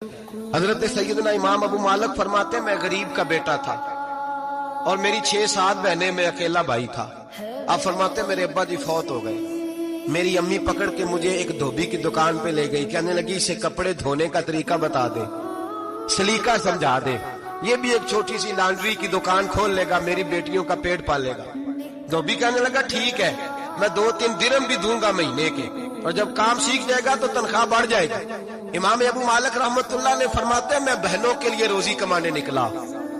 حضرت سیدنا امام ابو مالک فرماتے ہیں میں غریب کا بیٹا تھا اور میری 6-7 بہنیں میں اکیلا بھائی تھا۔ آپ فرماتے ہیں میرے ابا جی فوت ہو گئے، میری امی پکڑ کے مجھے ایک دھوبی کی دکان پہ لے گئی، کہنے لگی اسے کپڑے دھونے کا طریقہ بتا دے، سلیقہ سمجھا دے، یہ بھی ایک چھوٹی سی لانڈری کی دکان کھول لے گا، میری بیٹیوں کا پیٹ پالے گا۔ دھوبی کہنے لگا ٹھیک ہے، میں 2-3 درہم بھی دوں گا مہینے کے، اور جب کام سیکھ جائے گا تو تنخواہ بڑھ جائے گی۔ امام ابو مالک رحمت اللہ نے فرماتے ہیں میں بہنوں کے لیے روزی کمانے نکلا،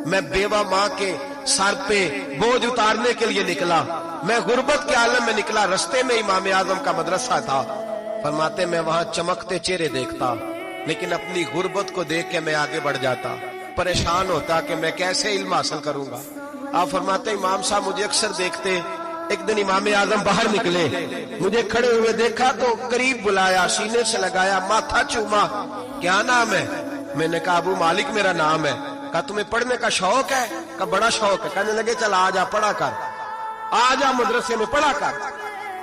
میں بیوہ ماں کے سر پہ بوجھ اتارنے کے لیے نکلا، میں غربت کے عالم میں نکلا۔ رستے میں امام اعظم کا مدرسہ تھا، فرماتے میں وہاں چمکتے چہرے دیکھتا، لیکن اپنی غربت کو دیکھ کے میں آگے بڑھ جاتا، پریشان ہوتا کہ میں کیسے علم حاصل کروں گا۔ آپ فرماتے امام صاحب مجھے اکثر دیکھتے، ایک دن امام اعظم باہر نکلے، مجھے کھڑے ہوئے دیکھا تو قریب بلایا، سینے سے لگایا، ماتھا چوما، کیا نام ہے؟ میں نے کہا ابو مالک میرا نام ہے۔ کہا تمہیں پڑھنے کا شوق ہے؟ کہا بڑا شوق ہے۔ کہنے لگے چل آ جا پڑھا کر، آ جا مدرسے میں پڑھا کر۔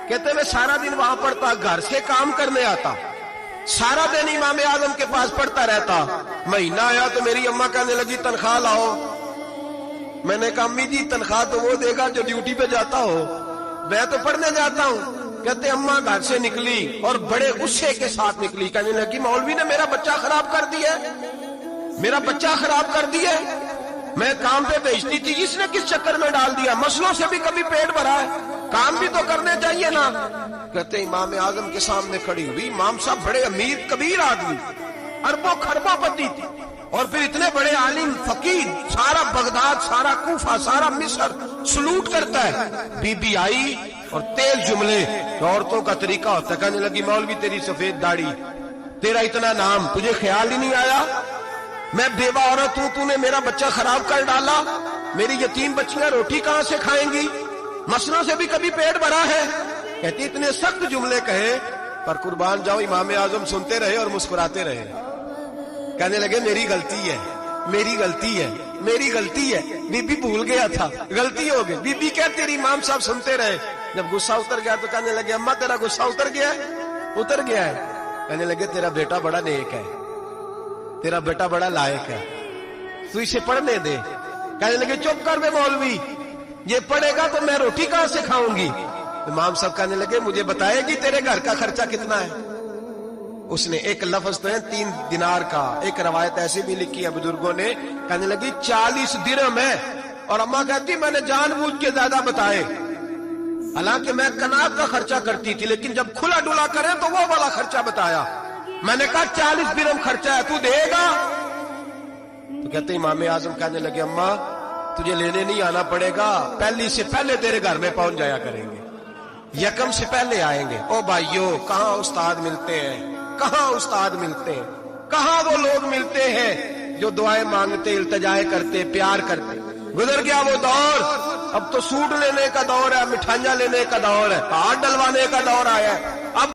کہتے میں سارا دن وہاں پڑھتا، گھر سے کام کرنے آتا، سارا دن امام اعظم کے پاس پڑھتا رہتا۔ مہینہ آیا تو میری اماں کہنے لگی تنخواہ لاؤ۔ میں نے کہا امی جی تنخواہ تو وہ دے گا جو ڈیوٹی پہ جاتا ہو، میں تو پڑھنے جاتا ہوں۔ کہتے اماں گھر سے نکلی اور بڑے غصے کے ساتھ نکلی، کہنے لگی مولوی نے میرا بچہ خراب کر دیا، میرا بچہ خراب کر دیا، میں کام پہ بھیجتی تھی، اس نے کس چکر میں ڈال دیا، مسلوں سے بھی کبھی پیٹ بھرا ہے، کام بھی تو کرنے چاہیے نا۔ کہتے امام اعظم کے سامنے کھڑی ہوئی، امام صاحب بڑے امیر کبیر آدمی، اربوں خربوں پتی تھی، اور پھر اتنے بڑے عالم فقیر، سارا بغداد، سارا کوفہ، سارا مصر سلوٹ کرتا ہے۔ بی بی آئی اور تیز جملے، عورتوں کا طریقہ ہوتا ہے، کہنے لگی مولوی تیری سفید داڑھی، تیرا اتنا نام، تجھے خیال ہی نہیں آیا، میں بیوہ عورت ہوں، تو نے میرا بچہ خراب کر ڈالا، میری یتیم بچیاں روٹی کہاں سے کھائیں گی، مسلوں سے بھی کبھی پیٹ بھرا ہے۔ کہتی اتنے سخت جملے کہے، پر قربان جاؤ امام اعظم سنتے رہے اور مسکراتے رہے۔ کہنے لگے میری غلطی ہے، میری غلطی ہے، میری غلطی ہے، بی بی بھول گیا تھا، غلطی ہو گئی۔ بی بی کہتے رہی، امام صاحب سنتے رہے۔ جب غصہ اتر گیا تو کہنے لگے اماں تیرا غصہ اتر گیا ہے؟ اتر گیا ہے۔ کہنے لگے تیرا بیٹا بڑا نیک ہے، تیرا بیٹا بڑا لائق ہے، تو اسے پڑھنے دے۔ کہنے لگے چپ کر بے مولوی، یہ پڑھے گا تو میں روٹی کہاں سے کھاؤں گی۔ امام صاحب کہنے لگے مجھے بتائے گی تیرے گھر کا خرچہ کتنا ہے؟ اس نے ایک لفظ تو ہے 3 دینار کا، ایک روایت ایسی بھی لکھی ہے بزرگوں نے، کہنے لگی 40 درہم ہے، اور اماں کہتی میں نے جان بوجھ کے زیادہ بتائے، حالانکہ میں کنات کا خرچہ کرتی تھی، لیکن جب کھلا ڈلا کرے تو وہ والا خرچہ بتایا۔ میں نے کہا 40 درہم خرچہ ہے، تو دے گا؟ تو کہتے امام اعظم کہنے لگے اماں تجھے لینے نہیں آنا پڑے گا، پہلی سے پہلے تیرے گھر میں پہنچ جایا کریں گے، یکم سے پہلے آئیں گے۔ او بھائیو کہاں استاد ملتے ہیں، کہاں استاد ملتے ہیں، کہاں وہ لوگ ملتے ہیں جو دعائیں مانگتے، التجائے کرتے، پیار کرتے۔ گزر گیا وہ دور، اب تو سوٹ لینے کا دور ہے، مٹھائیاں لینے کا دور ہے، ہاتھ ڈلوانے کا دور آیا ہے۔ اب